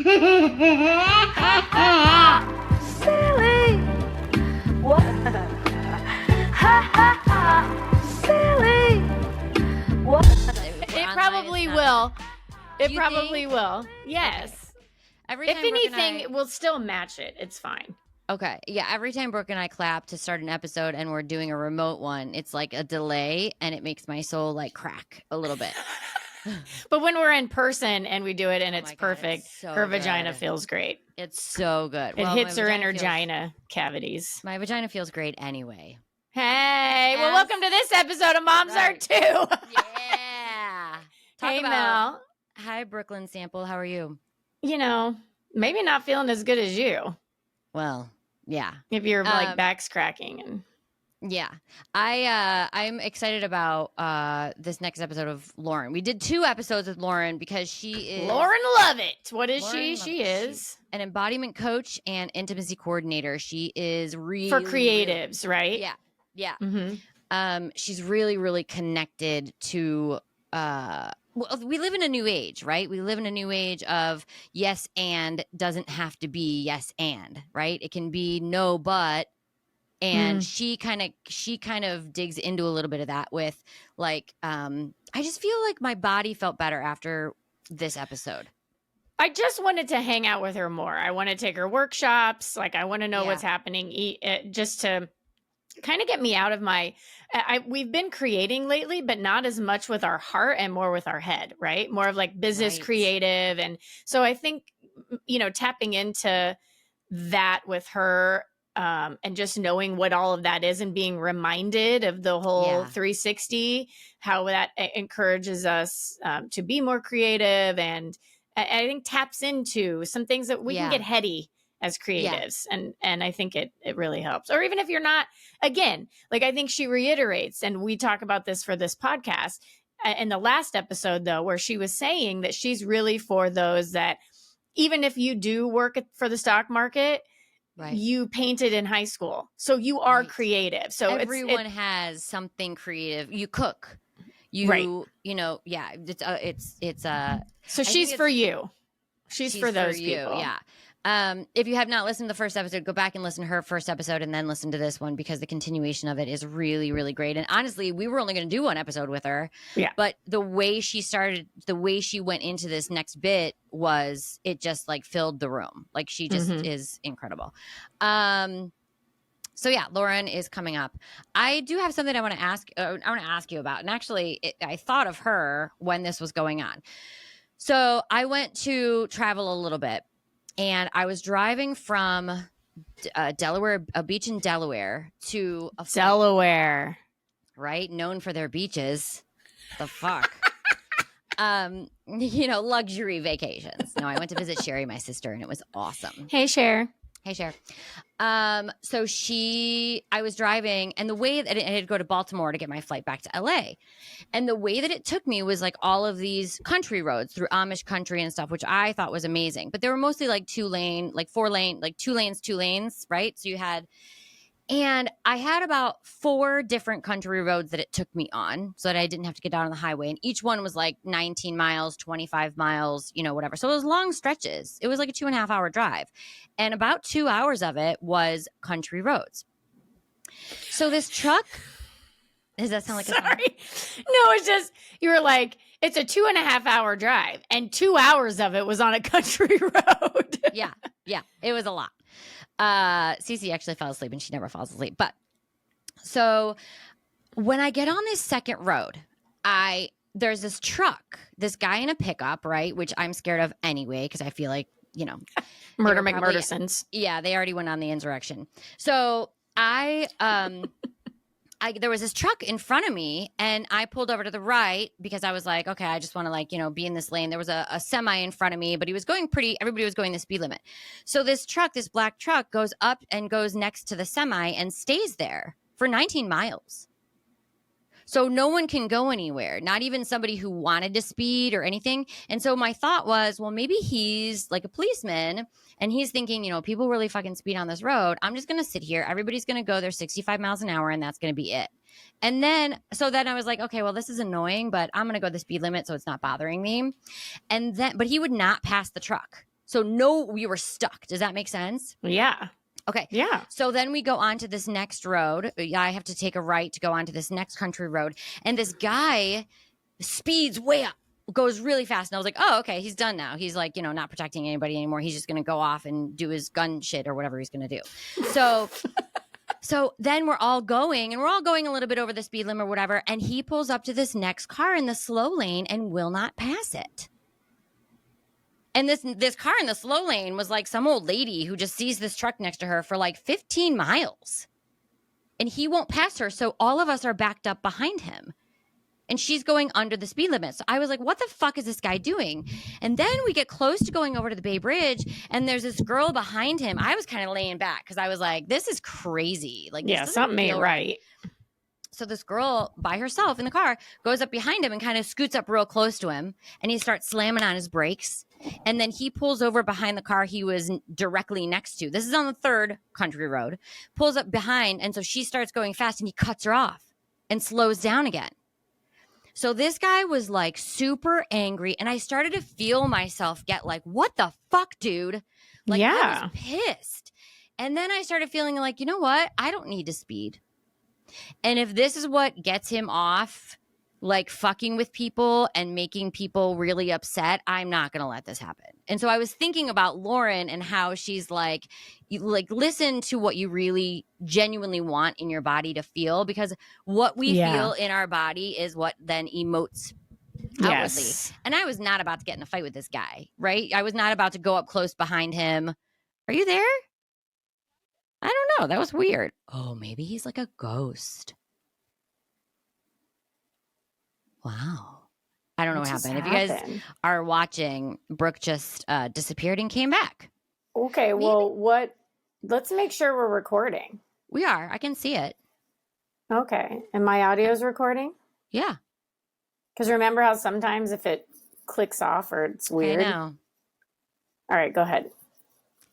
Silly. What? Ha ha ha. Silly. What? It probably will. It You probably think? will. Yes. Every If time Brooke and anything, I- it will still match it. It's fine. Okay. Yeah. Every time Brooke and I clap to start an episode and we're doing a remote one, it's like a delay and it makes my soul like crack a little bit. But when we're in person and we do it and it's my God, perfect, it's so her vagina good. feels great. It's so good. It Well, hits my her vagina vagina cavities. My vagina feels great anyway. Hey, well, Yes. welcome to this episode of Moms Are Right. Too. Yeah. Talk Hey, about. Mel. Hi, Brooklyn Sample. How are you? You know, maybe not feeling as good as you Well, yeah. if your Um, back's cracking. And Yeah. I'm excited about this next episode of Lauren. We did 2 episodes with Lauren because she is Lauren Lovett. What is Lauren she? Lovett. She is an embodiment coach and intimacy coordinator. She is really for creatives, right? Yeah. Yeah. Mm-hmm. She's really, really connected to well, we live in a new age, right? We live in a new age of yes and doesn't have to be yes and, right? It can be no but. And she kind of digs into a little bit of that with like I just feel like my body felt better after this episode. I just wanted to hang out with her more. I want to take her workshops. Like, I want to know Yeah. what's happening, just to kind of get me out of my. We've been creating lately, but not as much with our heart and more with our head, right? More of like business Right. creative, and so I think tapping into that with her. And just knowing what all of that is and being reminded of the whole Yeah. 360, how that encourages us to be more creative, and I think taps into some things that we can get heady as creatives. And I think it really helps. Or even if you're not, again, like I think she reiterates, and we talk about this for this podcast in the last episode though, where she was saying that she's really for those that even if you do work for the stock market, Right. you painted in high school, so you are Right. creative. So everyone has something creative. You cook, Right. Yeah. It's so I she's think for you. She's for those you. people. Yeah. If you have not listened to the first episode, go back and listen to her first episode and then listen to this one because the continuation of it is really, really great. And honestly, we were only going to do 1 episode with her. Yeah. But the way she went into this next bit was it just like filled the room. Like she just is incredible. So yeah, Lauren is coming up. I do have something I want to ask you about. And actually, I thought of her when this was going on. So I went to travel a little bit. And I was driving from Delaware, a beach in Delaware, to a flight, Delaware, right? Known for their beaches. The fuck. Luxury vacations. No, I went to visit Sherry, my sister, and it was awesome. Hey, Cher. Hey, Cher. So I was driving, and the way that I had to go to Baltimore to get my flight back to LA. And the way that it took me was like all of these country roads through Amish country and stuff, which I thought was amazing. But they were mostly like 2-lane, like 4-lane, like 2 lanes, right? So and I had about 4 different country roads that it took me on so that I didn't have to get down on the highway. And each one was like 19 miles, 25 miles, whatever. So it was long stretches. It was like a 2.5 hour drive. And about 2 hours of it was country roads. So this truck, does that sound like Sorry. No, it's just, you were like, it's a 2.5 hour drive and 2 hours of it was on a country road. Yeah. It was a lot. Cece actually fell asleep and she never falls asleep. But so when I get on this second road, there's this truck, this guy in a pickup, right? Which I'm scared of anyway, because I feel like, Murder McMurdersons. Yeah, they already went on the insurrection. So there was this truck in front of me and I pulled over to the right because I was like, okay, I just want to be in this lane. There was a semi in front of me, but everybody was going the speed limit. So this black truck goes up and goes next to the semi and stays there for 19 miles. So no one can go anywhere, not even somebody who wanted to speed or anything. And so my thought was, well, maybe he's like a policeman and he's thinking, people really fucking speed on this road. I'm just going to sit here. Everybody's going to go there 65 miles an hour and that's going to be it. And then I was like, okay, well, this is annoying, but I'm going to go the speed limit so it's not bothering me. But he would not pass the truck. So no, we were stuck. Does that make sense? Yeah. Okay. Yeah. So then we go on to this next road. I have to take a right to go on to this next country road. And this guy speeds way up, goes really fast. And I was like, oh, okay, he's done now. He's like, not protecting anybody anymore. He's just going to go off and do his gun shit or whatever he's going to do. So then we're all going a little bit over the speed limit or whatever. And he pulls up to this next car in the slow lane and will not pass it. And this car in the slow lane was like some old lady who just sees this truck next to her for like 15 miles. And he won't pass her. So all of us are backed up behind him. And she's going under the speed limit. So I was like, what the fuck is this guy doing? And then we get close to going over to the Bay Bridge. And there's this girl behind him. I was kind of laying back because I was like, this is crazy. Like, yeah, something ain't right. So this girl by herself in the car goes up behind him and kind of scoots up real close to him. And he starts slamming on his brakes. And then he pulls over behind the car he was directly next to. This is on the third country road. Pulls up behind. And so she starts going fast and he cuts her off and slows down again. So this guy was like super angry. And I started to feel myself get like, what the fuck, dude? Like, I was pissed. And then I started feeling like, you know what? I don't need to speed. And if this is what gets him off, like fucking with people and making people really upset, I'm not going to let this happen. And so I was thinking about Lauren and how she's like, listen to what you really genuinely want in your body to feel, because what we feel in our body is what then emotes outwardly. Yes. And I was not about to get in a fight with this guy, right? I was not about to go up close behind him. Are you there? I don't know. That was weird. Oh, maybe he's like a ghost. Wow. I don't know what happened. If you guys are watching, Brooke just disappeared and came back. Okay, well, let's make sure we're recording. We are. I can see it. Okay. And my audio is recording? Yeah. Because remember how sometimes if it clicks off or it's weird? I know. All right, go ahead.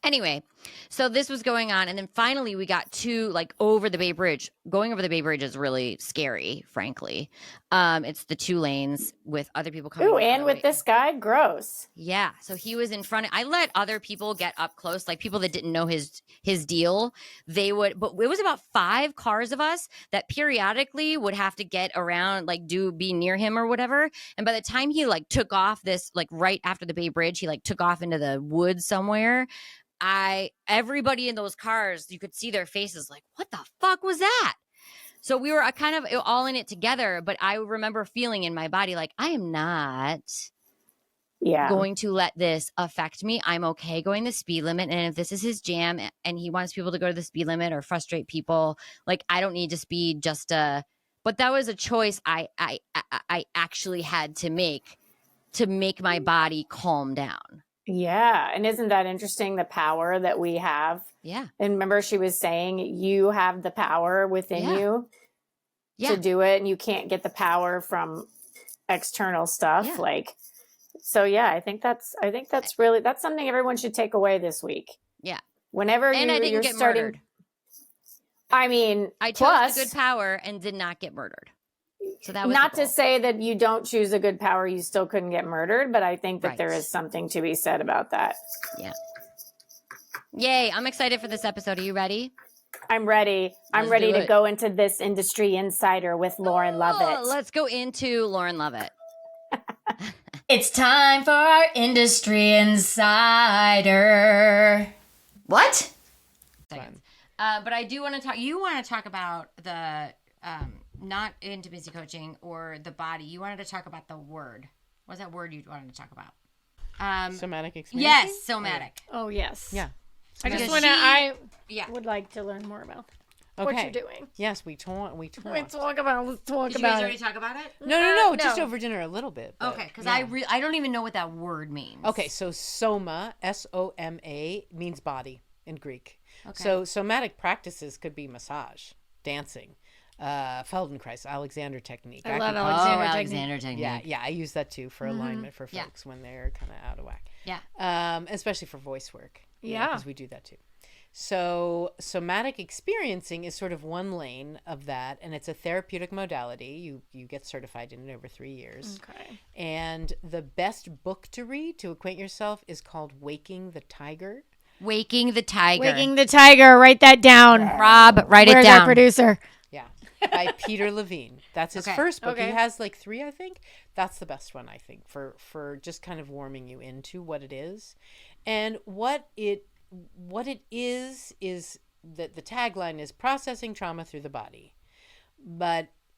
Anyway, so this was going on. And then finally we got to like over the Bay Bridge. Going over the Bay Bridge is really scary, frankly. It's the 2 lanes with other people coming. Ooh, and with this guy, gross. Yeah. So he was in front. I let other people get up close, like people that didn't know his deal. They would, but it was about 5 cars of us that periodically would have to get around, like be near him or whatever. And by the time he like took off this, like right after the Bay Bridge, he like took off into the woods somewhere. Everybody in those cars, you could see their faces like, what the fuck was that? So we were kind of all in it together, but I remember feeling in my body like, I am not going to let this affect me. I'm okay going the speed limit. And if this is his jam and he wants people to go to the speed limit or frustrate people, like I don't need to speed but that was a choice I actually had to make my body calm down. Yeah. And isn't that interesting, the power that we have? Yeah. And remember she was saying you have the power within you to do it, and you can't get the power from external stuff. Yeah. Like, so yeah, I think that's something everyone should take away this week. Yeah. Whenever I didn't get murdered. I mean, I chose the good power and did not get murdered. So that was not to say that you don't choose a good power, you still couldn't get murdered, but I think that there is something to be said about that. Yeah. Yay. I'm excited for this episode. Are you ready? I'm ready. I'm ready to go into this industry insider with Lauren Lovett. Let's go into Lauren Lovett. It's time for our industry insider. What? But I do want to talk. You want to talk about the not intimacy coaching or the body. You wanted to talk about the word. What's that word you wanted to talk about? Somatic experience. Yes, somatic. Oh yes. Yeah. I just want to. I would like to learn more about what you're doing. Yes, we talk. Let's talk about Did you guys already talk about it? No. Just over dinner a little bit. Okay, because I don't even know what that word means. Okay, so soma, S-O-M-A, means body in Greek. Okay. So somatic practices could be massage, dancing, Feldenkrais, Alexander technique. I love Alexander technique. Yeah, I use that too for alignment for folks when they're kind of out of whack. Yeah. Especially for voice work. Yeah. Because we do that too. So somatic experiencing is sort of one lane of that, and it's a therapeutic modality. You get certified in it over 3 years. Okay. And the best book to read to acquaint yourself is called Waking the Tiger. Waking the Tiger. Waking the Tiger. Write that down. Rob, write it Where's down. our producer? Yeah, by Peter Levine. That's his first book. He has like 3, I think. That's the best one, I think, for just kind of warming you into what it is. And what it is that the tagline is processing trauma through the body.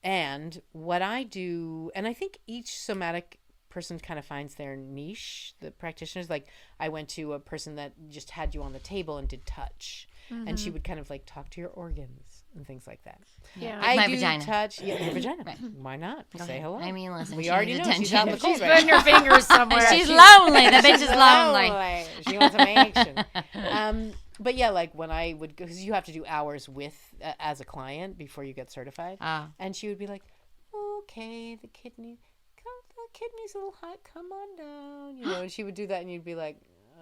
And what I do, and I think each somatic person kind of finds their niche, the practitioners. Like I went to a person that just had you on the table and did touch. And she would kind of like talk to your organs and things like that. Yeah. I my do vagina. touch. Yeah, your vagina. Right. Why not? Go Say ahead. hello. I mean, listen, we she already needs know she's attention. out in the cold She's right putting now. her fingers somewhere. She's lonely. The bitch is lonely. She wants some action. But yeah, like when I would go, because you have to do hours with as a client before you get certified. And she would be like, okay, the kidney's a little hot. Come on down. You know, and she would do that, and you'd be like,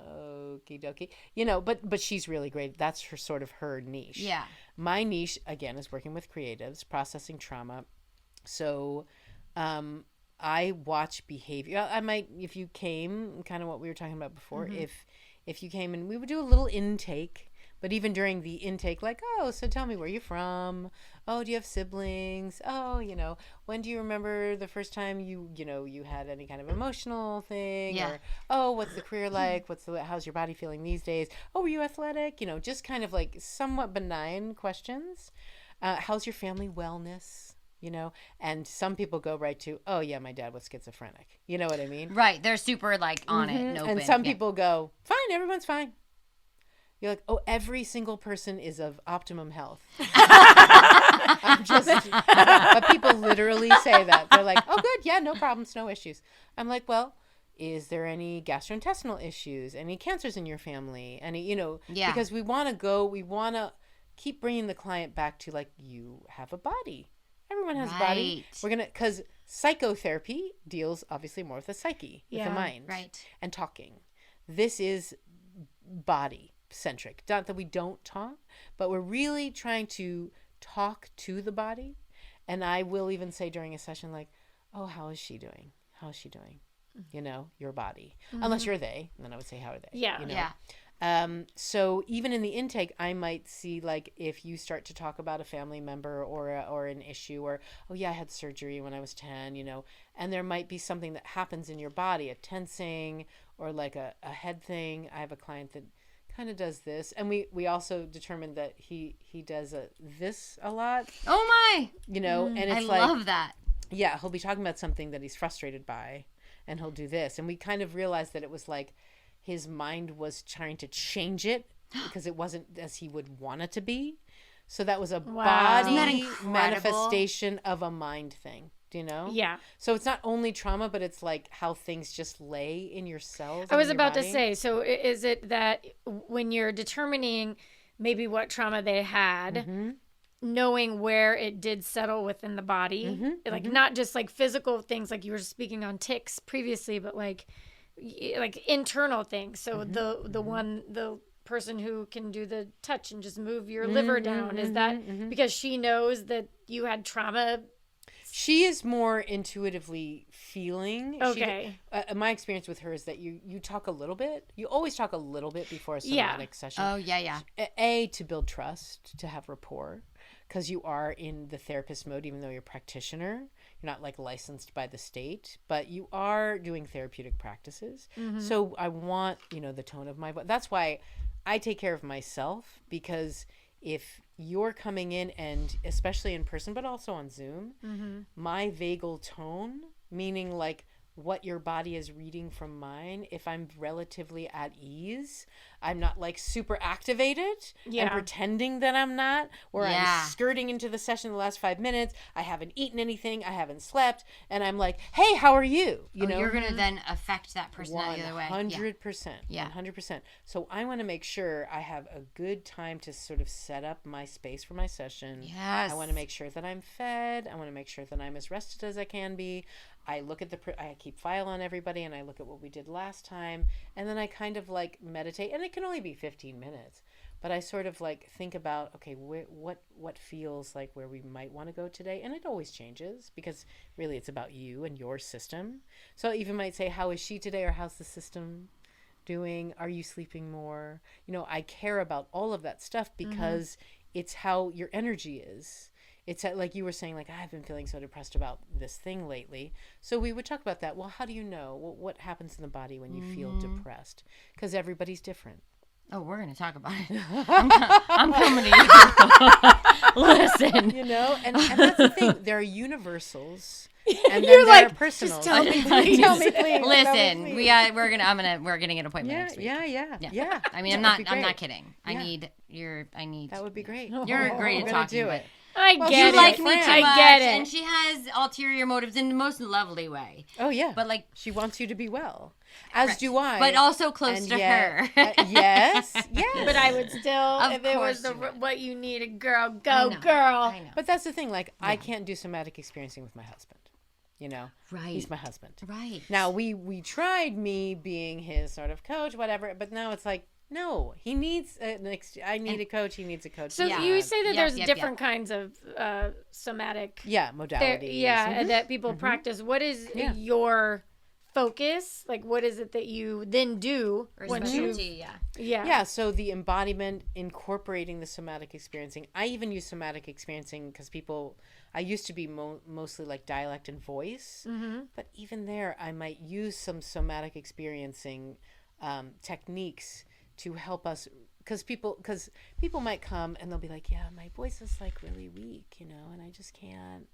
okie dokie. You know, but she's really great. That's her sort of her niche. Yeah. My niche, again, is working with creatives, processing trauma. So I watch behavior. I might, if you came, kind of what we were talking about before, if you came and we would do a little intake, but even during the intake, like, oh, so tell me where you're from. Oh, do you have siblings? Oh, you know, when do you remember the first time you had any kind of emotional thing? Yeah. Or, oh, what's the career like? How's your body feeling these days? Oh, were you athletic? You know, just kind of like somewhat benign questions. How's your family wellness? You know, and some people go right to, oh yeah, my dad was schizophrenic. You know what I mean? Right. They're super like on it and open. And some people go, fine, everyone's fine. You're like, oh, every single person is of optimum health. But people literally say that. They're like, oh, good, yeah, no problems, no issues. I'm like, well, is there any gastrointestinal issues, any cancers in your family, any, because we want to keep bringing the client back to like, you have a body. Everyone has a body. Because psychotherapy deals obviously more with the psyche, with the mind, and talking. This is body centric. Not that we don't talk, but we're really trying to talk to the body. And I will even say during a session like, oh, how is she doing? How is she doing? You know, your body. Unless you're they. And then I would say, how are they? Yeah. You know? So even in the intake, I might see like if you start to talk about a family member or an issue, or, oh yeah, I had surgery when I was 10, and there might be something that happens in your body, a tensing or like a head thing. I have a client that kind of does this, and we also determined that he does this a lot. Oh my! And it's I like, love that. Yeah, he'll be talking about something that he's frustrated by, and he'll do this, and we kind of realized that it was like his mind was trying to change it because it wasn't as he would want it to be. So that was a body manifestation of a mind thing. Do you know? Yeah. So it's not only trauma, but it's like how things just lay in your cells. I was about to say, so is it that when you're determining maybe what trauma they had, knowing where it did settle within the body, like not just like physical things like you were speaking on tics previously, but like internal things. So the person who can do the touch and just move your liver down, is that because she knows that you had trauma? She is more intuitively feeling. Okay. My experience with her is that you talk a little bit. You always talk a little bit before a somatic session. Oh, yeah. To build trust, to have rapport, because you are in the therapist mode, even though you're a practitioner. You're not like licensed by the state, but you are doing therapeutic practices. So I want, the tone of my voice. That's why I take care of myself, because if you're coming in, and especially in person, but also on Zoom, my vagal tone, meaning like what your body is reading from mine, if I'm relatively at ease, I'm not like super activated and pretending that I'm not, or I'm skirting into the session the last 5 minutes, I haven't eaten anything, I haven't slept, and I'm like, hey, how are you? You're going to then affect that person the other way. 100%. Yeah. 100%. So I want to make sure I have a good time to sort of set up my space for my session. Yes. I want to make sure that I'm fed. I want to make sure that I'm as rested as I can be. I look at I keep file on everybody, and I look at what we did last time, and then I kind of like meditate, and it can only be 15 minutes, but I sort of like think about, okay, what feels like where we might want to go today. And it always changes because really it's about you and your system. So I even might say, how is she today, or how's the system doing? Are you sleeping more? You know, I care about all of that stuff because it's how your energy is. It's like you were saying, like, I've been feeling so depressed about this thing lately. So we would talk about that. Well, how do you know? What happens in the body when you feel depressed? Because everybody's different. Oh, we're going to talk about it. I'm coming to you. Listen. You know, and that's the thing. There are universals. And then You're there like, are personals. just tell me, please. Tell me, please. Listen, we're getting an appointment next week. Yeah. I mean, I'm not kidding. I need. That would be great. You're great at talking, but I Well, get you it. like me too much, I get it. and she has ulterior motives in the most lovely way. Oh yeah, But like, she wants you to be well, as Right. do I. but also close And to yet- her. yes. But I would still, Of if it was course you would. what you needed, girl, I go, know. girl. I know. But that's the thing. Like, I can't do somatic experiencing with my husband. You know, Right. He's my husband. Right. Now we tried me being his sort of coach, whatever. But now it's like, no, he needs I need a coach. He needs a coach. So Yeah. you say that Yep, there's yep, different kinds of somatic modalities. that people practice. What is your focus? Like, what is it that you then do Or once you? specialty, Yeah, so the embodiment, incorporating the somatic experiencing. I even use somatic experiencing because I used to be mostly like dialect and voice, but even there, I might use some somatic experiencing techniques to help us, because people might come and they'll be like, yeah, my voice is like really weak, you know, and I just can't.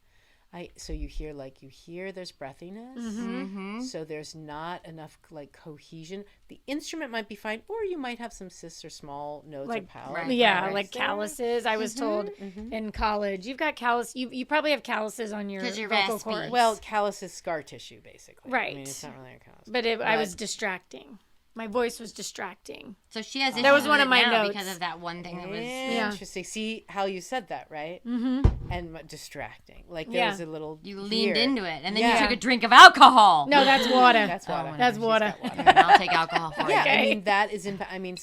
So you hear there's breathiness, so there's not enough like cohesion. The instrument might be fine, or you might have cysts or small nodes or palate. Right. Like calluses. I was told in college, you've got callus. You probably have calluses on your 'Cause you're vocal raspy. cords. Well, callus is scar tissue, basically. Right. I mean, it's not really a callus. But I was distracting. My voice was distracting. So she has. That was one of my now notes. because of that one thing that was. Interesting. See how you said that, right? And distracting. Like there was a little. You leaned here. into it, and then you took a drink of alcohol. No, that's water. That's water. That's She's water. got water. And I'll take alcohol for Yeah, it. I mean that is.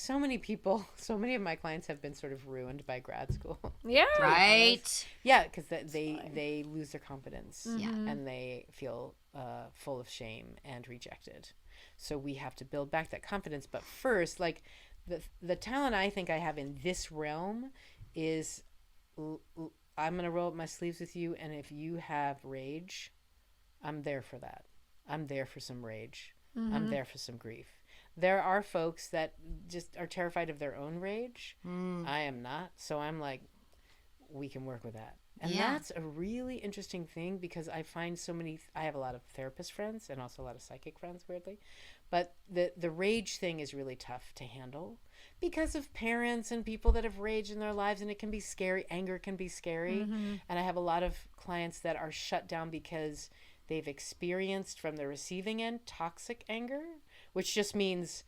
So many people, so many of my clients have been sort of ruined by grad school. Yeah. Right. Yeah, because they lose their confidence. Yeah. And they feel full of shame and rejected. So we have to build back that confidence. But first, like the talent I think I have in this realm is I'm going to roll up my sleeves with you. And if you have rage, I'm there for that. I'm there for some rage. I'm there for some grief. There are folks that just are terrified of their own rage. I am not. So I'm like, we can work with that. And that's a really interesting thing because I find I have a lot of therapist friends and also a lot of psychic friends, weirdly. But the rage thing is really tough to handle because of parents and people that have rage in their lives, and it can be scary. Anger can be scary. And I have a lot of clients that are shut down because they've experienced from the receiving end toxic anger, which just means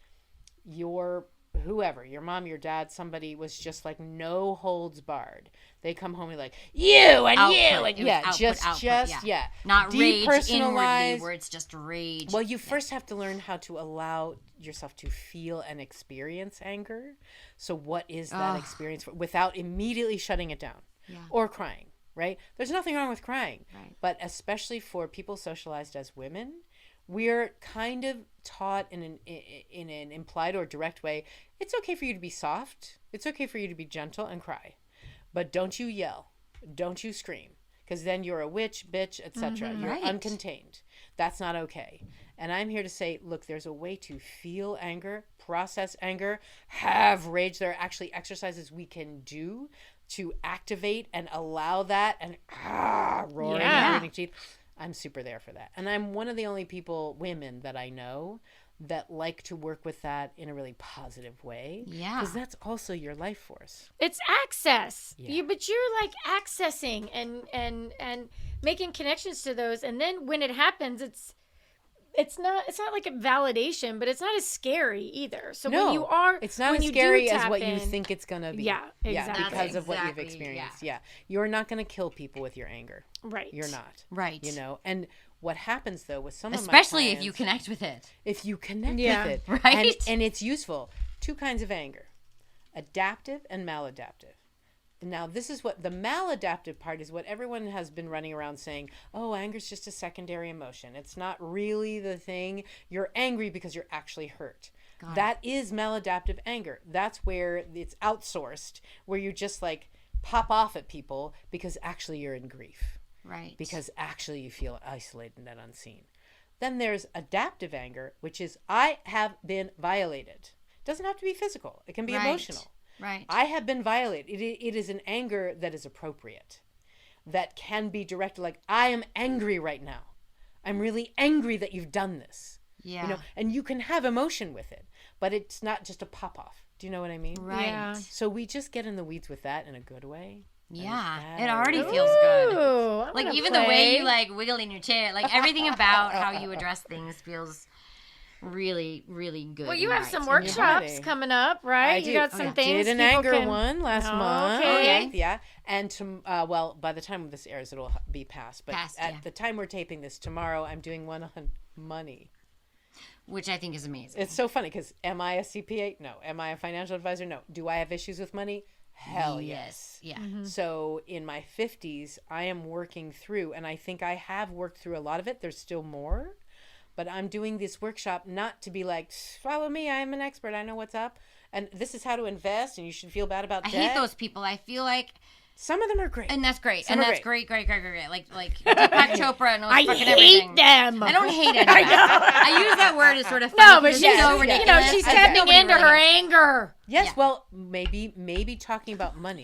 whoever, your mom, your dad, somebody was just like no holds barred. They come home and like you and Output. you and It was output, not rage inwardly where it's just rage. Well, you first have to learn how to allow yourself to feel and experience anger. So what is that experience without immediately shutting it down or crying, right? There's nothing wrong with crying, but especially for people socialized as women, we're kind of taught in an implied or direct way, it's okay for you to be soft. It's okay for you to be gentle and cry. But don't you yell. Don't you scream. Because then you're a witch, bitch, etc. You're uncontained. That's not okay. And I'm here to say, look, there's a way to feel anger, process anger, have rage. There are actually exercises we can do to activate and allow that and roaring and gritting teeth. I'm super there for that. And I'm one of the only women that I know that like to work with that in a really positive way. Yeah. Because that's also your life force. It's access. But you're like accessing and making connections to those. And then when it happens, it's not like a validation, but it's not as scary either. So when you are, it's not as scary as what you think it's going to be. Yeah, exactly. Yeah, because of what you've experienced. Yeah. You're not going to kill people with your anger. Right. You're not. Right. You know, and what happens though with some especially of my clients, if you connect with it. If you connect with it. Right. And it's useful. Two kinds of anger. adaptive and maladaptive. Now, this is what the maladaptive part is, what everyone has been running around saying, oh, anger is just a secondary emotion. It's not really the thing. You're angry because you're actually hurt. That is maladaptive anger. That's where it's outsourced, where you just like pop off at people because actually you're in grief. Right. Because actually you feel isolated and unseen. Then there's adaptive anger, which is I have been violated. It doesn't have to be physical. It can be emotional. Right. I have been violated. It is an anger that is appropriate, that can be directed like, I am angry right now. I'm really angry that you've done this. Yeah. You know, and you can have emotion with it, but it's not just a pop off. Do you know what I mean? Right. Yeah. So we just get in the weeds with that in a good way. Yeah. It already feels good. Ooh, I Like wanna even the way play. you like wiggle in your chair, like everything about how you address things feels really, really good. Well, you and have right some in your workshops body. coming up, right? I You do. got some things. Did an people anger can... one last month. Okay. Yeah. And well, by the time this airs, it'll be past. But at the time we're taping this tomorrow, I'm doing one on money. Which I think is amazing. It's so funny because am I a CPA? No. Am I a financial advisor? No. Do I have issues with money? Hell yes. Yeah. So in my 50s, I am working through, and I think I have worked through a lot of it. There's still more. But I'm doing this workshop not to be like, follow me, I'm an expert, I know what's up. And this is how to invest, and you should feel bad about I debt. hate those people. I feel like... Some of them are great. And that's great. Some and are that's great. Like Deepak Chopra knows I fucking hate everything. them. I don't hate anyone. I use that word as sort of funny No, but because she's, it's so you ridiculous. know, she's and tapping nobody into really her knows. anger. Yes, Yeah. well, maybe talking about money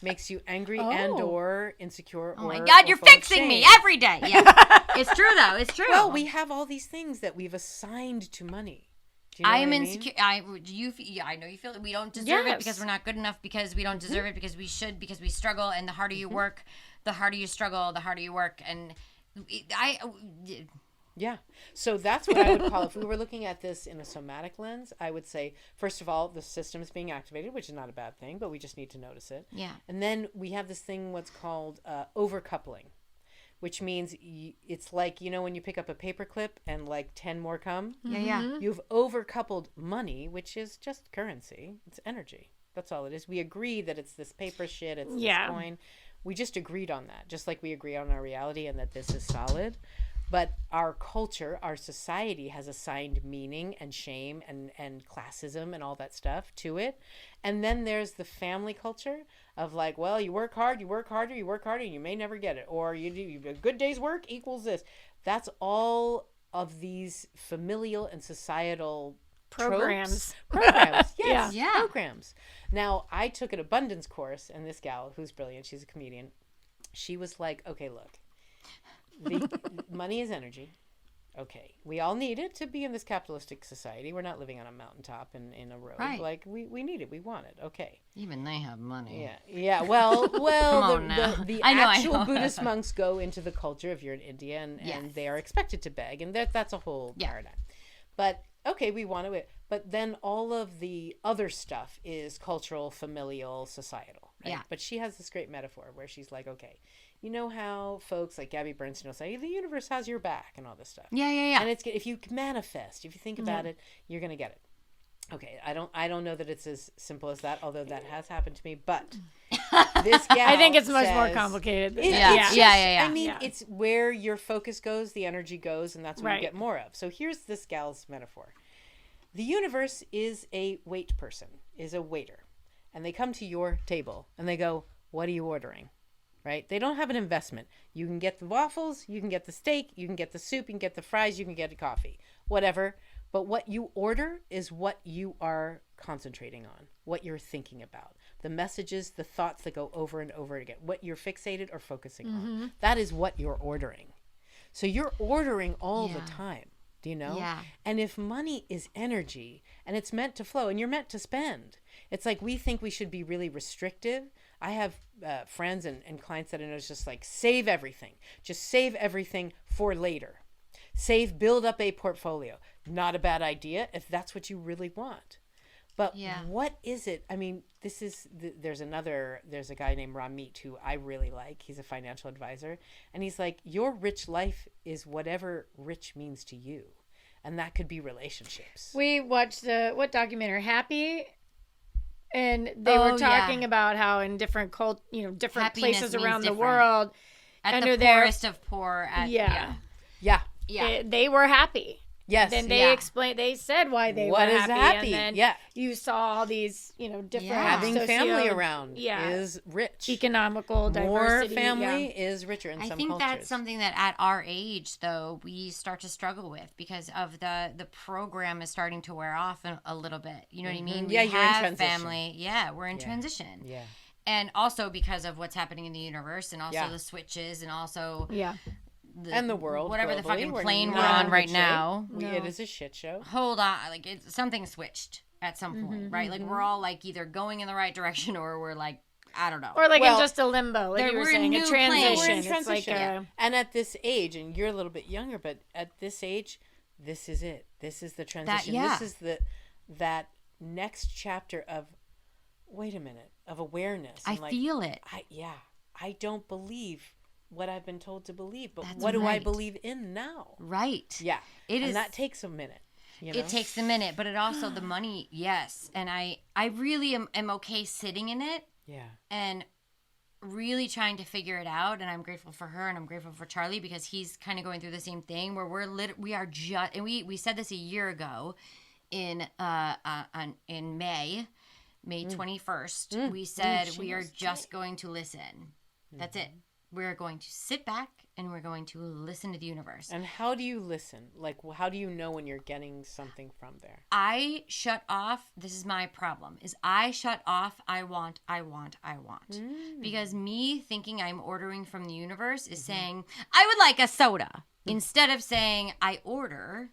makes you angry and or insecure. Oh my or, God, or you're full of fixing me shame. every day. Yeah. It's true, though. It's true. Well, we have all these things that we've assigned to money. Do you know I am what I mean? insecure. I know you feel we don't deserve it because Yes. we're not good enough, because we don't deserve it because we should, because we struggle, and the harder you work, the harder you struggle, the harder you work, and Yeah. So that's what I would call, if we were looking at this in a somatic lens, I would say, first of all, the system is being activated, which is not a bad thing, but we just need to notice it. Yeah. And then we have this thing, what's called overcoupling, which means it's like, you know, when you pick up a paper clip and like 10 more come? Yeah. You've overcoupled money, which is just currency. It's energy. That's all it is. We agree that it's this paper shit, it's this coin. We just agreed on that, just like we agree on our reality and that this is solid. But our culture, our society has assigned meaning and shame and classism and all that stuff to it. And then there's the family culture of like, well, you work hard, you work harder, you work harder, and you may never get it. Or you do a good day's work equals this. That's all of these familial and societal Programs. Yes, Yeah. programs. Now, I took an abundance course, and this gal, who's brilliant, she's a comedian, she was like, okay, look, the money is energy. Okay, we all need it to be in this capitalistic society. We're not living on a mountaintop in a road. Right. Like, we need it. We want it. Okay. Even they have money. Yeah. Well, Come on now. the I know. actual Buddhist monks go into the culture if you're in India, and they are expected to beg, and that's a whole paradigm. But okay, we want to. But then all of the other stuff is cultural, familial, societal. Right? Yeah. But she has this great metaphor where she's like, okay, you know how folks like Gabby Bernstein will say, the universe has your back and all this stuff. Yeah. And it's if you manifest, if you think about it, you're going to get it. Okay, I don't know that it's as simple as that, although that has happened to me. But this gal I think it's much more says- complicated than It's that. just- Yeah. I mean, it's where your focus goes, the energy goes, and that's what you Right. get more of. So here's this gal's metaphor. The universe is a wait person, is a waiter. And they come to your table and they go, what are you ordering? Right? They don't have an investment. You can get the waffles, you can get the steak, you can get the soup, you can get the fries, you can get a coffee, whatever. But what you order is what you are concentrating on, what you're thinking about, the messages, the thoughts that go over and over again, what you're fixated or focusing on. That is what you're ordering. So you're ordering all the time. Do you know? Yeah. And if money is energy and it's meant to flow and you're meant to spend, it's like we think we should be really restrictive. I have friends and clients that I know is just like, save everything. Just save everything for later. Build up a portfolio. Not a bad idea if that's what you really want. But what is it? I mean, there's a guy named Ramit who I really like. He's a financial advisor. And he's like, your rich life is whatever rich means to you. And that could be relationships. We watched what documentary? Happy? And they were talking about how in different different Happiness places means around the different. world, At under the poorest of poor. Yeah. they were happy. Yes. Then they explained. They said why they What were is happy. And then Yeah. you saw all these, different Having family socio- around is rich. economical More diversity. family is richer in I some think cultures. that's something that at our age, though, we start to struggle with because of the program is starting to wear off a little bit. You know what I mean? Yeah, we you're in have transition. family. Yeah, we're in transition. Yeah. And also because of what's happening in the universe and also the switches and also And the world, whatever the globally, fucking we're plane not we're on in right good shape. now. It is a shit show. Hold on, like something switched at some point, right? Like we're all like either going in the right direction or we're like, I don't know, Or like Well, in just a limbo, like you were we're in saying, a new transition. planes. We're in It's transition. like And at this age, and you're a little bit younger, but at this age, this is it. This is the transition. This is that next chapter of, wait a minute, of awareness. I And feel it. I don't believe what I've been told to believe, but That's what do I right. believe in now? Right. Yeah. It is. And that takes a minute. You know? It takes a minute, but it also the money, yes. And I really am okay sitting in it Yeah. and really trying to figure it out. And I'm grateful for her and I'm grateful for Charlie because he's kind of going through the same thing where we are just, and we said this a year ago in May 21st. We said we are just going to listen. That's it. We're going to sit back and we're going to listen to the universe. And how do you listen? Like, how do you know when you're getting something from there? I shut off. This is my problem. Is I shut off. I want. Because me thinking I'm ordering from the universe is saying I would like a soda instead of saying I order.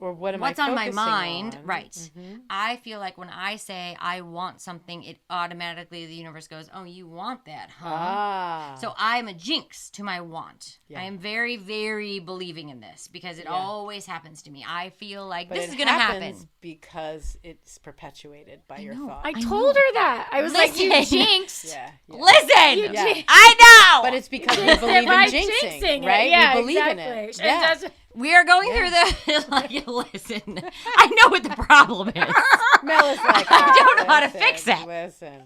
Or what am What's I on my focusing mind? on? Right. I feel like when I say I want something, it automatically the universe goes, "Oh, you want that, huh?" Ah. So I'm a jinx to my want. Yeah. I am very, very believing in this because it always happens to me. I feel like But this it is going to happen. happens because it's perpetuated by your know. thought. I told her that. I was like, you Listen. jinxed. Yeah. Listen, Yeah. I know. But it's because we believe in By jinxing, jinxing it. right? Yeah, we believe exactly. in it. And Yeah. that's- we are going through the like. Listen, I know what the problem is. Mel is like, I don't know how to listen, fix it. Listen.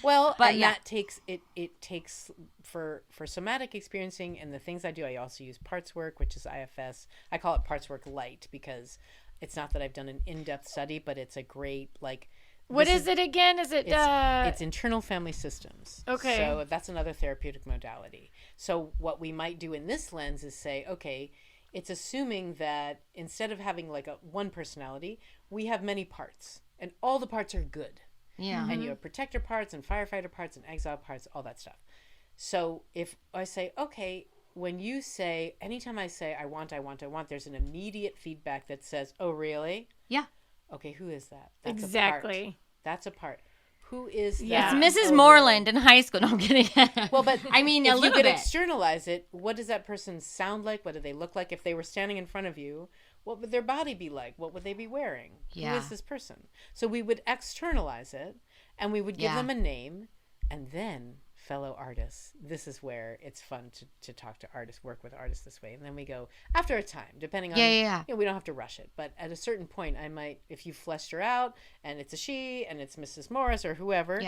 Well, But and yeah. that takes it takes for somatic experiencing and the things I do. I also use parts work, which is IFS. I call it parts work light because it's not that I've done an in-depth study, but it's a great like. What is it again? Is it? It's internal family systems. Okay. So that's another therapeutic modality. So what we might do in this lens is say, okay, it's assuming that instead of having like a one personality, we have many parts, and all the parts are good. Yeah. And you have protector parts and firefighter parts and exile parts, all that stuff. So if I say, okay, when you say, anytime I say I want, there's an immediate feedback that says, oh, really? Yeah. Okay, who is that? That's Exactly. A part. That's a part. Who is Yeah. that? It's Mrs. Oh, Moreland in high school. No, I'm kidding. Well, but I mean, if a little you could bit. externalize it, what does that person sound like? What do they look like? If they were standing in front of you, what would their body be like? What would they be wearing? Yeah. Who is this person? So we would externalize it, and we would give them a name, and then, fellow artists, this is where it's fun to talk to artists, work with artists this way. And then we go, after a time, depending on, you know, we don't have to rush it, but at a certain point, I might, if you fleshed her out, and it's a she, and it's Mrs. Morris, or whoever,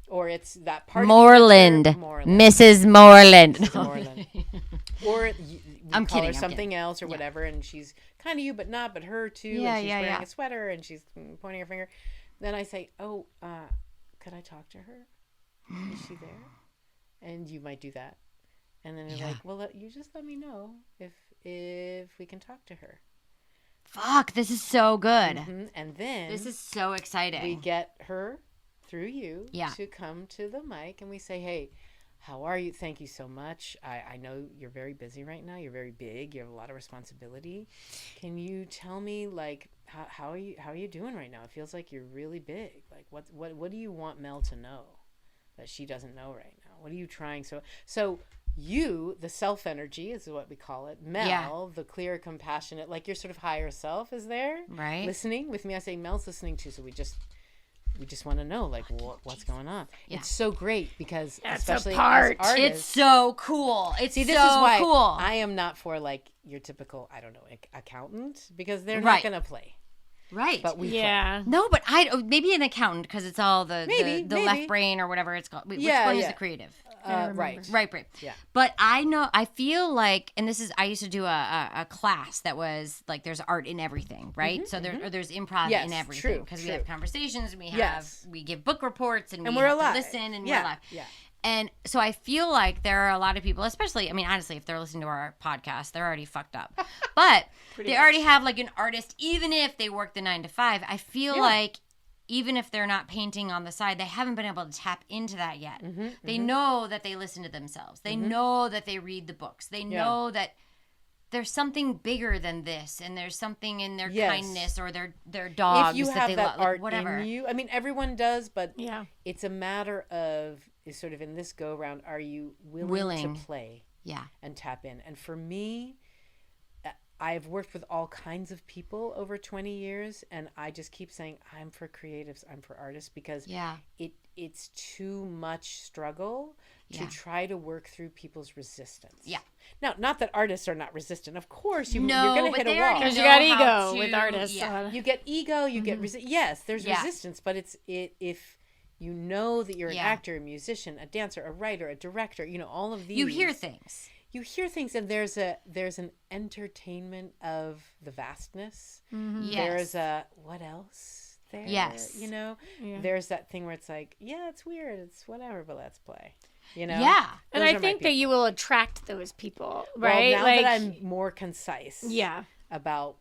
or it's that part Moreland. Mrs. Moreland. Mrs. Moreland. Or I'm call kidding, her something else or whatever, and she's kind of you, but not, but her too, and she's wearing a sweater, and she's pointing her finger. Then I say, oh, could I talk to her? Is she there? And you might do that. And then you're like, well, you just let me know if we can talk to her. Fuck, this is so good. And then This is so exciting. we get her through you to come to the mic, and we say, hey, how are you? Thank you so much. I know you're very busy right now. You're very big. You have a lot of responsibility. Can you tell me, like, how are you doing right now? It feels like you're really big. Like, what do you want Mel to know that she doesn't know right now? What are you trying? So you, the self energy is what we call it. Mel, the clear, compassionate, like your sort of higher self is there, right? Listening with me. I say Mel's listening too. So we just want to know, like, what's going on. It's so great because especially as artists, it's so cool. This is why cool. I am not for like your typical, I don't know, accountant, because they're not going to play. Right. But we No, but maybe an accountant because it's all the left brain or whatever it's called. Which one is the creative? Right. Yeah. But I feel like, and I used to do a class that was like, there's art in everything, right? So there's improv in everything because we have conversations, and we give book reports, and we we're have alive. to listen, and we're alive. Yeah. And so I feel like there are a lot of people, especially, I mean, honestly, if they're listening to our podcast, they're already fucked up. But they already have like an artist, even if they work the 9 to 5. I feel like even if they're not painting on the side, they haven't been able to tap into that yet. They know that they listen to themselves. They know that they read the books. They know that there's something bigger than this, and there's something in their kindness or their dogs. If you have that art whatever. in you, I mean, everyone does, but it's a matter of, is sort of in this go round, are you willing to play and tap in? And for me, I've worked with all kinds of people over 20 years, and I just keep saying, I'm for creatives, I'm for artists, because it's too much struggle to try to work through people's resistance. Yeah. Now, not that artists are not resistant. Of course, you're going to hit a wall. Because you got ego with artists. Yeah. You get ego, you get resistance. Yes, there's resistance, but if you know that you're an actor, a musician, a dancer, a writer, a director, all of these. You hear things. And there's an entertainment of the vastness. Yes. There's a, what else there? Yes. There's that thing where it's like, it's weird, it's whatever, but let's play. Yeah. And I think that you will attract those people, right? Well, now that I'm more concise. Yeah. About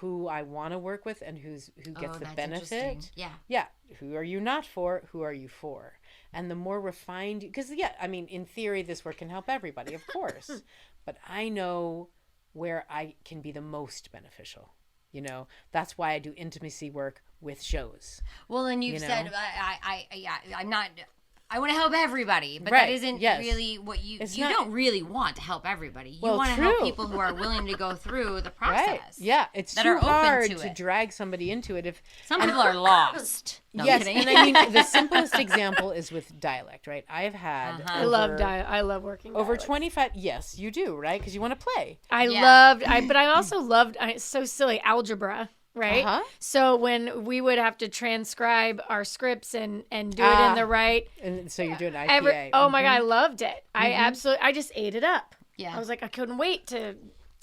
who I want to work with and who gets the benefit. Yeah. Who are you not for? Who are you for? And the more refined, because in theory, this work can help everybody, of course. But I know where I can be the most beneficial. That's why I do intimacy work with shows. Well, and you've said, I'm not. I want to help everybody, but that isn't really what you don't really want to help everybody. You want to help people who are willing to go through the process. Right. Yeah, it's too hard to drag somebody into it. Some people are lost. No, yes, and I mean the simplest example is with dialect, right? I've had I love working over dialect. 25. Yes, you do, right? Because you want to play. But I also loved. It's so silly, algebra. Right. So when we would have to transcribe our scripts and do it in the right. And so you're doing IPA. Oh my God, I loved it. I just ate it up. Yeah. I was like, I couldn't wait to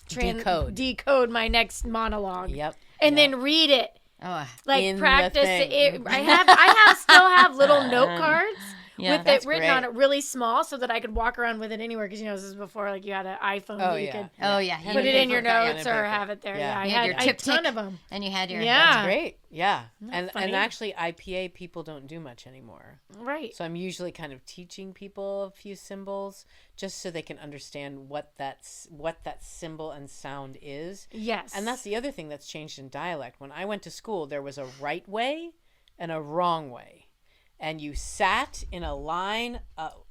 decode my next monologue. Yep. And then read it. Oh, like practice it. I still have little note cards. With it written on it really small so that I could walk around with it anywhere. Because, this is before you had an iPhone. You could put it in your notes or have it there. I had a ton of them. And you had your... That's great. Yeah. And actually, IPA people don't do much anymore. Right. So I'm usually kind of teaching people a few symbols just so they can understand what that symbol and sound is. Yes. And that's the other thing that's changed in dialect. When I went to school, there was a right way and a wrong way. And you sat in a line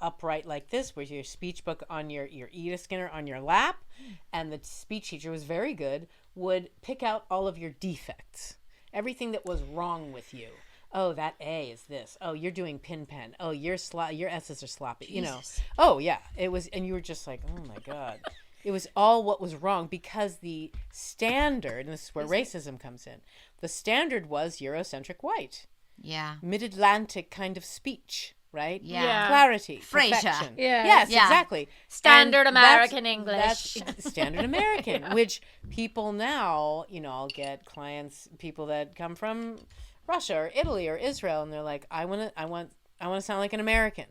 upright like this with your speech book on your Edith Skinner on your lap. And the speech teacher was very good, would pick out all of your defects. Everything that was wrong with you. Oh, that A is this. Oh, you're doing pin pen. Oh, your S's are sloppy. Jesus. Oh, yeah. It was, and you were just like, oh my God. It was all what was wrong because the standard, and this is where racism comes in, the standard was Eurocentric white. Yeah. Mid-Atlantic kind of speech, right? Yeah. Clarity. Frasier. Perfection. Yes, exactly. Standard American English. That's standard American, which people now, I'll get clients, people that come from Russia or Italy or Israel, and they're like, I want to sound like an American.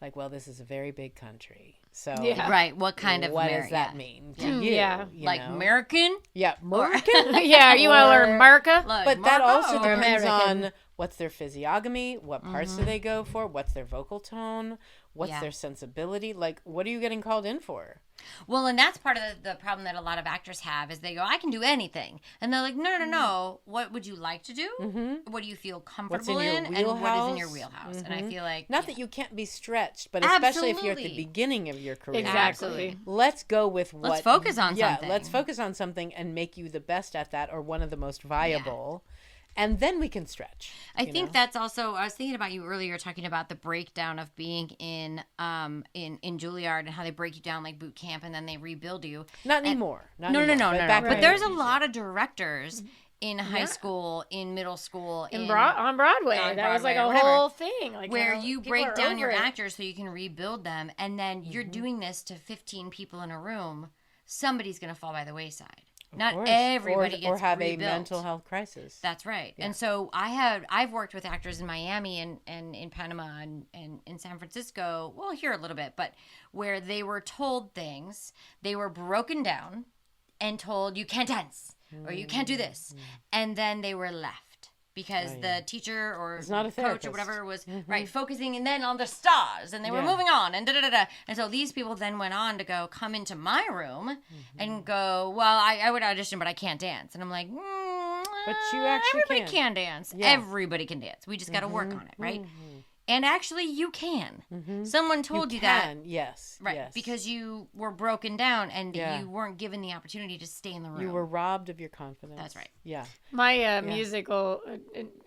Like, well, this is a very big country. So right, what kind of what does that mean to you? Like American? Yeah, American. You want to learn America? But that also depends on what's their physiognomy, what parts do they go for, what's their vocal tone, what's their sensibility, like what are you getting called in for? Well, and that's part of the problem that a lot of actors have is they go, I can do anything. And they're like, no. What would you like to do? Mm-hmm. What do you feel comfortable in? And what is in your wheelhouse? And I feel like... Not that you can't be stretched, but especially if you're at the beginning of your career. Exactly. Let's go with what... Let's focus on something. Yeah, let's focus on something and make you the best at that or one of the most viable. And then we can stretch. I think that's also. I was thinking about you earlier, talking about the breakdown of being in Juilliard and how they break you down like boot camp and then they rebuild you. Not anymore. No. But there's a lot of directors in high school, in middle school, on Broadway. That was like a whole thing. Like where you break down your actors so you can rebuild them, and then you're doing this to 15 people in a room. Somebody's going to fall by the wayside. Not everybody gets or have rebuilt. a mental health crisis. That's right. Yeah. And so I've worked with actors in Miami and in Panama and in San Francisco. Well, here a little bit, but where they were told things, they were broken down and told you can't dance or you can't do this, and then they were left because the teacher or coach or whatever was focusing and then on the stars, and they were moving on and da-da-da-da. And so these people then went on to go come into my room and go, well, I would audition, but I can't dance. And I'm like, but you actually everybody can dance. Yeah. Everybody can dance. We just got to work on it, right? And actually, you can. Someone told you that. Yes. Right. Yes. Because you were broken down and you weren't given the opportunity to stay in the room. You were robbed of your confidence. That's right. Yeah. My musical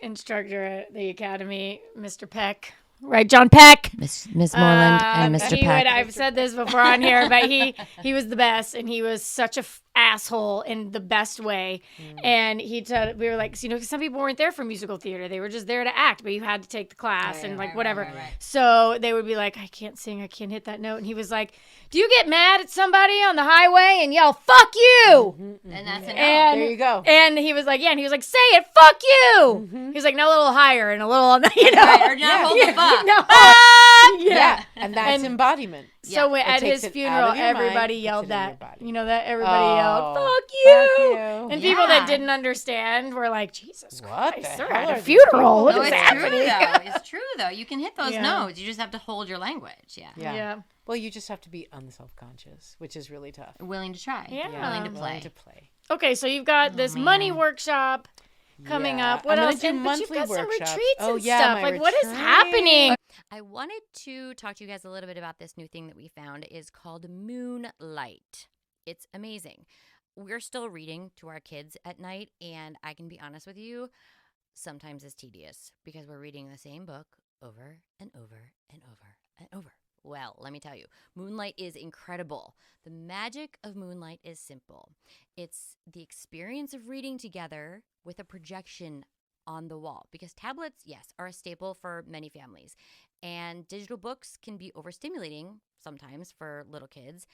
instructor at the academy, Mr. Peck. Right, John Peck, Miss Moreland, and Mr. Peck. I've said this before on here, but he was the best, and he was such a asshole in the best way. And we were like, some people weren't there for musical theater; they were just there to act. But you had to take the class whatever. Right. So they would be like, I can't sing, I can't hit that note, and he was like, do you get mad at somebody on the highway and yell "fuck you"? And that's enough. And there you go. And he was like, and he was like, say it, "fuck you." He was like, no, a little higher and a little, or not hold the fuck. Yeah. And that's embodiment. So at his funeral, everybody yelled that. That everybody yelled, "Fuck you!" And people that didn't understand were like, Jesus Christ, they're at a funeral. What is happening? It's true, though. You can hit those notes. You just have to hold your language. Yeah. Well, you just have to be unself-conscious, which is really tough. Willing to try. Yeah. Willing to play. Okay, so you've got this money workshop coming up. What else? Do monthly but you've got some workshops. retreats and stuff. Like, what is happening? I wanted to talk to you guys a little bit about this new thing that we found. It is called Moonlite. It's amazing. We're still reading to our kids at night, and I can be honest with you, sometimes it's tedious because we're reading the same book over and over and over and over. Well, let me tell you, Moonlite is incredible. The magic of Moonlite is simple. It's the experience of reading together with a projection on the wall, because tablets, yes, are a staple for many families, and digital books can be overstimulating sometimes for little kids,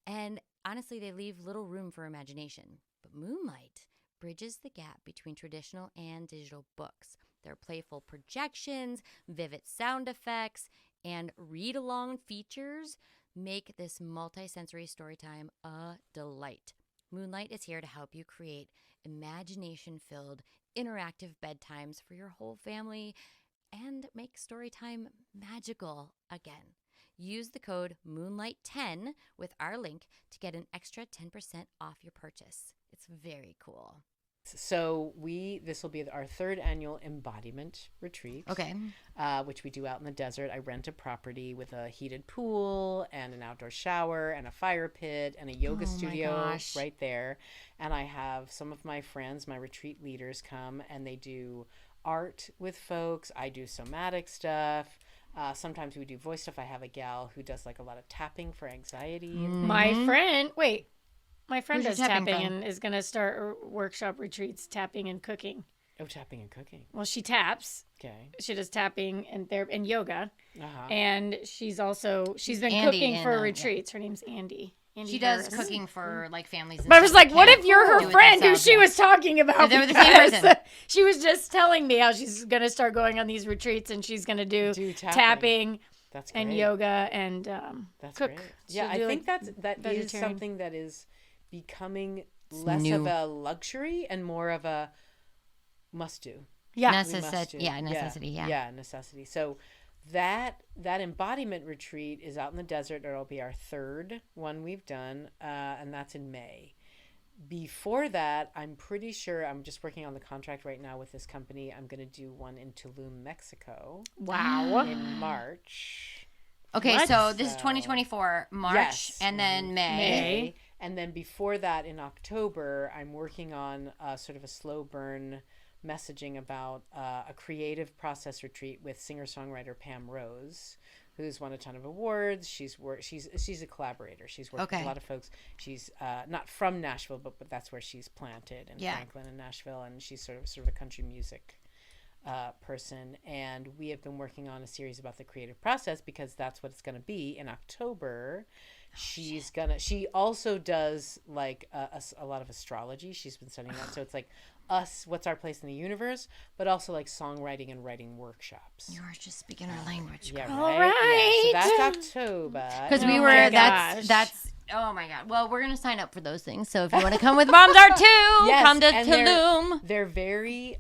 and honestly, they leave little room for imagination. But Moonlite bridges the gap between traditional and digital books. There are playful projections, vivid sound effects, and read-along features make this multi-sensory storytime a delight. Moonlite is here to help you create imagination-filled, interactive bedtimes for your whole family and make storytime magical again. Use the code Moonlight10 with our link to get an extra 10% off your purchase. It's very cool. So this will be our third annual embodiment retreat. Okay. Which we do out in the desert. I rent a property with a heated pool and an outdoor shower and a fire pit and a yoga studio right there. And I have some of my friends, my retreat leaders, come and they do art with folks. I do somatic stuff. Sometimes we do voice stuff. I have a gal who does like a lot of tapping for anxiety. My friend does tapping and is going to start workshop retreats, tapping and cooking. Oh, tapping and cooking. Well, she taps. Okay. She does tapping and yoga. Uh-huh. And she's been Andy cooking for retreats. Her name's Andy. She does cooking for like families. But I was like, what if you're her friend who she was talking about? They were the same person. She was just telling me how she's going to start going on these retreats and she's going to do tapping. That's great. And yoga and that's cook. Great. Yeah, I think that is something that is becoming less of a luxury and more of a must-do. Yeah. Necessity. Yeah, necessity. So that embodiment retreat is out in the desert. It'll be our third one we've done, and that's in May. Before that, I'm pretty sure, I'm just working on the contract right now with this company. I'm going to do one in Tulum, Mexico. Wow. In March. Okay, so this is 2024, March, and then May. And then before that, in October, I'm working on sort of a slow burn messaging about a creative process retreat with singer-songwriter Pam Rose, who's won a ton of awards. She's a collaborator. She's worked with a lot of folks. She's not from Nashville, but that's where she's planted in Franklin and Nashville, and she's sort of a country music person. And we have been working on a series about the creative process because that's what it's going to be in October. She also does like a lot of astrology. She's been studying that. So it's like what's our place in the universe, but also like songwriting and writing workshops. You are just speaking our language. Yeah, All right. right. Yeah, so that's October. Because we Oh were, my that's, gosh. oh my God. Well, we're going to sign up for those things. So if you want to come with Moms Art too, Yes, come to and Tulum. They're very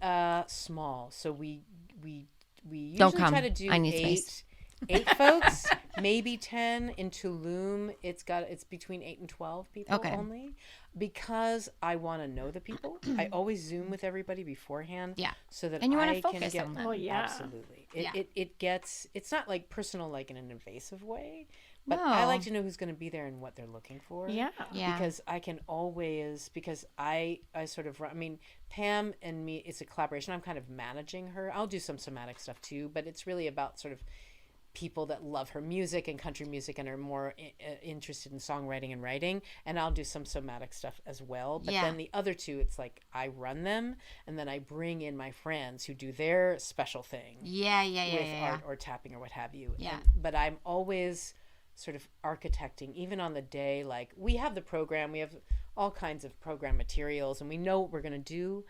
small. So we usually Don't come. try to do I need space. 8 folks, maybe 10 in Tulum. It's between 8 and 12 people only, because I want to know the people. I always Zoom with everybody beforehand, so that and you want I to focus can get on them. Oh, yeah. absolutely. It's not like personal, like in an invasive way, but I like to know who's going to be there and what they're looking for. Yeah. Because I can always, because I sort of run, I mean, Pam and me, it's a collaboration. I'm kind of managing her. I'll do some somatic stuff too, but it's really about sort of people that love her music and country music and are more interested in songwriting and writing, and I'll do some somatic stuff as well. But then the other two, it's like I run them, and then I bring in my friends who do their special thing. With art or tapping or what have you. But I'm always sort of architecting, even on the day. Like, we have the program, we have all kinds of program materials, and we know what we're going to do.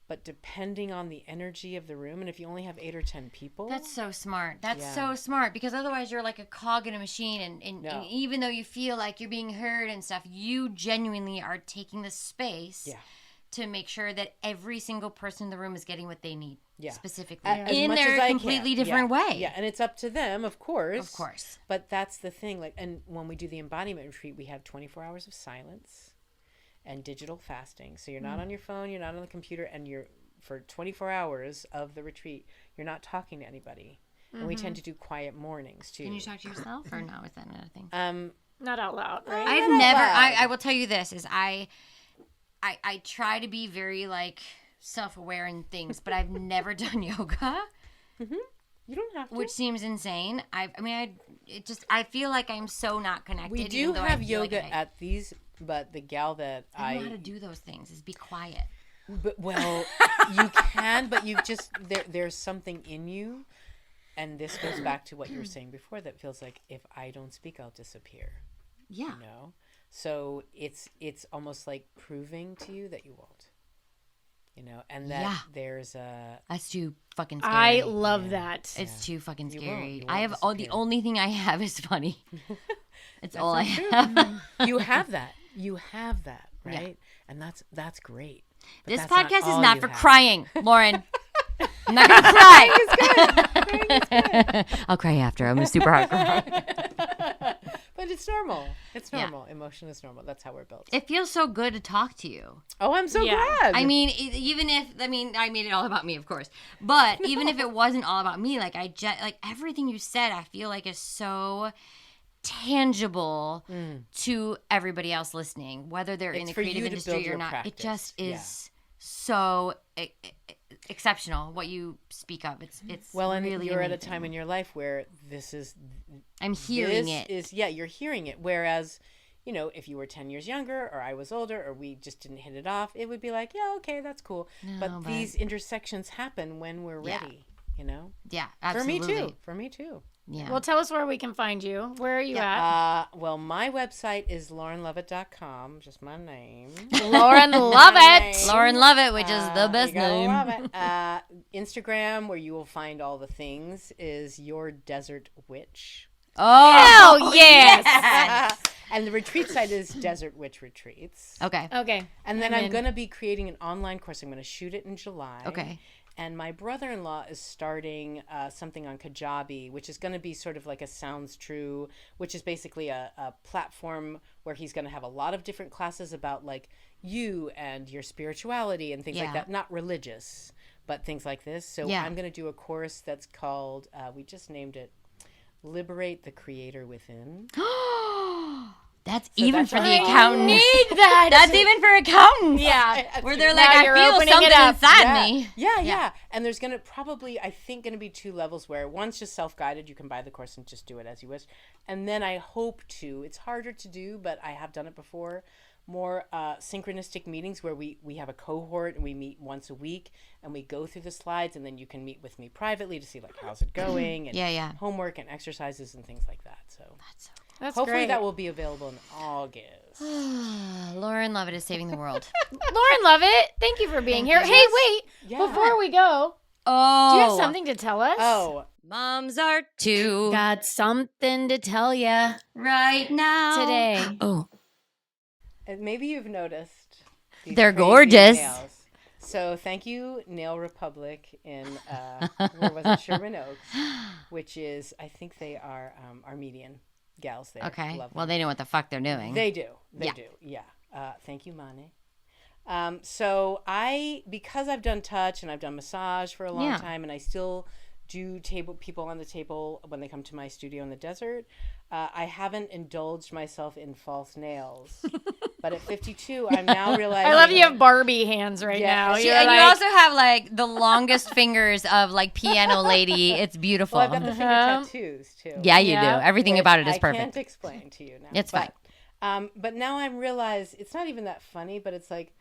But depending on the energy of the room, and if you only have 8 or 10 people. That's so smart. That's so smart, because otherwise you're like a cog in a machine. And even though you feel like you're being heard and stuff, you genuinely are taking the space to make sure that every single person in the room is getting what they need. Specifically. In their completely different way. Yeah, and it's up to them, of course. Of course. But that's the thing. Like, and when we do the embodiment retreat, we have 24 hours of silence and digital fasting. So you're not on your phone, you're not on the computer, and you're, for 24 hours of the retreat, you're not talking to anybody. And we tend to do quiet mornings too. Can you talk to yourself, or no? Is that another thing? Not out loud, right? I've never. I will tell you this: is I try to be very like self-aware in things, but I've never done yoga. You don't have to. Which seems insane. I feel like I'm so not connected. We do have yoga at these, but the gal that I know how to do those things is be quiet. But, well, you can, but you just, there's something in you, and this goes back to what you were saying before, that feels like, if I don't speak, I'll disappear. Yeah. You know? So it's almost like proving to you that you won't. You know, and that there's a... That's too fucking scary. I love that. It's too fucking scary. You I have the only thing I have is funny. It's all I true. have. You have that. You have that, right? And that's great. But This that's podcast is all not you for have. crying, Lauren. I'm not gonna cry. I'll cry after. I'm a super hardcore. But it's normal. It's normal. Emotion is normal. That's how we're built. It feels so good to talk to you. Oh, I'm so glad. I mean, I made it all about me, of course. But even if it wasn't all about me, like everything you said, I feel like is so tangible to everybody else listening, whether they're in the creative industry or not. Practice. It just is so exceptional what you speak of. It's well, and really you're amazing. at a time in your life where this is. I'm hearing You're hearing it. Whereas, you know, if you were 10 years younger, or I was older, or we just didn't hit it off, it would be like, yeah, okay, that's cool. But these intersections happen when we're ready. You know. Yeah, absolutely. For me too. Yeah. Well, tell us where we can find you. Where are you at? Well, my website is laurenlovett.com, just my name. Lauren Lovett. Lauren Lovett, which is the best you gotta name. love it. Instagram, where you will find all the things, is Your Desert Witch. Oh, Hell yes. And the retreat site is Desert Witch Retreats. Okay. Okay. And then I'm going to be creating an online course. I'm going to shoot it in July. Okay. And my brother-in-law is starting something on Kajabi, which is going to be sort of like a Sounds True, which is basically a platform where he's going to have a lot of different classes about like you and your spirituality and things like that. Not religious, but things like this. So I'm going to do a course that's called, we just named it, Liberate the Creator Within. That's So even that's for why the I accountants. Need that. That's even for accountants. Yeah. Where they're Now like, you're I feel opening something it up. inside me. Yeah. And there's gonna probably, I think, gonna be 2 levels where one's just self-guided. You can buy the course and just do it as you wish. And then I hope to, it's harder to do, but I have done it before, more synchronistic meetings where we have a cohort and we meet once a week and we go through the slides, and then you can meet with me privately to see like how's it going and homework and exercises and things like that. So That's hopefully great. that will be available in August. Lauren Lovett is saving the world. Lauren Lovett, thank you for being here. Hey, wait. Yeah. Before we go, Oh. do you have something to tell us? Oh, Moms are too. Got something to tell ya Right now. today. Oh. and maybe you've noticed these They're crazy gorgeous. nails. So thank you, Nail Republic in where was it, Sherman Oaks, which is, I think they are Armenian gals there. Okay. Love Well, them. they know what the fuck they're doing. They do. They Yeah. do. Yeah. Thank you, Mane. So because I've done touch and I've done massage for a long time, and I still do people on the table when they come to my studio in the desert, I haven't indulged myself in false nails. But at 52, I'm now realizing. I love you have Barbie hands right Yeah. now. And You're And like, you also have like the longest fingers of like piano lady. It's beautiful. Well, I've got the finger tattoos too. Yeah, you Yeah. do. Everything which about it is I perfect. can't explain to you now. It's fine. But now I realize it's not even that funny, but it's like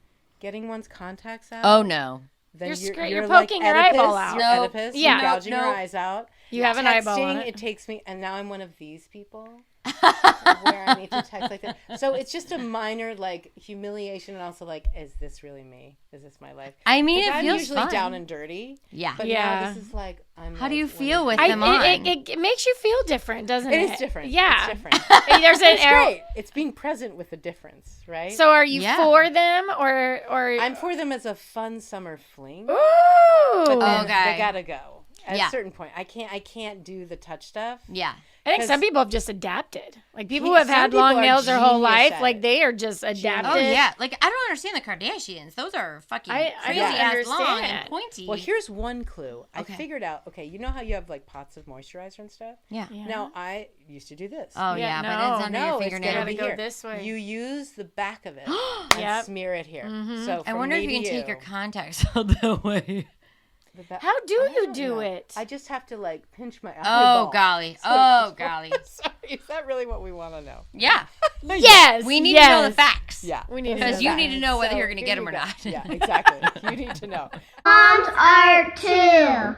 getting one's contacts out. Oh no. Then you're like poking your Oedipus, eyeball out. You're No, Oedipus, yeah. you're gouging No. your eyes out. You have an eyeball on Texting, it. it takes me, and now I'm one of these people where I need to text like that. So it's just a minor like humiliation, and also like, is this really me? Is this my life? I mean, 'Cause it I'm feels usually fun. down and dirty. Yeah. But Yeah. now this is like, I'm. How do like, you one feel of- with them on? it makes you feel different, doesn't it? It is different. Yeah. It's different. There's an It's arrow. great. It's being present with the difference, right? So are you Yeah. for them or I'm for them as a fun summer fling. Ooh. But then Okay. they gotta go. At Yeah. a certain point, I can't do the touch stuff. Yeah. I think 'Cause- some people have just adapted. Like people who Yeah, have some had people long are nails their whole genius life, at like it. they are just adapted. Oh yeah. Like I don't understand the Kardashians. Those are fucking I crazy don't ass long and understand. pointy. Well, here's one clue. I Okay. figured out. Okay, you know how you have like pots of moisturizer and stuff. yeah. Yeah. Now I used to do this. Oh Yeah, yeah, but no. it's under No, your it's fingernail. gotta Gotta be go here. this way. You use the back of it and Yep. smear it here. Mhm. So I from wonder if me you to can take your contacts out that way. the back- How do I you don't do know. it? I just have to like pinch my Oh eyeball. golly. So- Oh golly. Sorry, is that really what we want to know? Yeah. Yes. We need to know the facts. Yeah. We need to Because know you that. need to know whether So you're going to here get them you or go. not. Yeah, exactly. You need to know. Moms are too.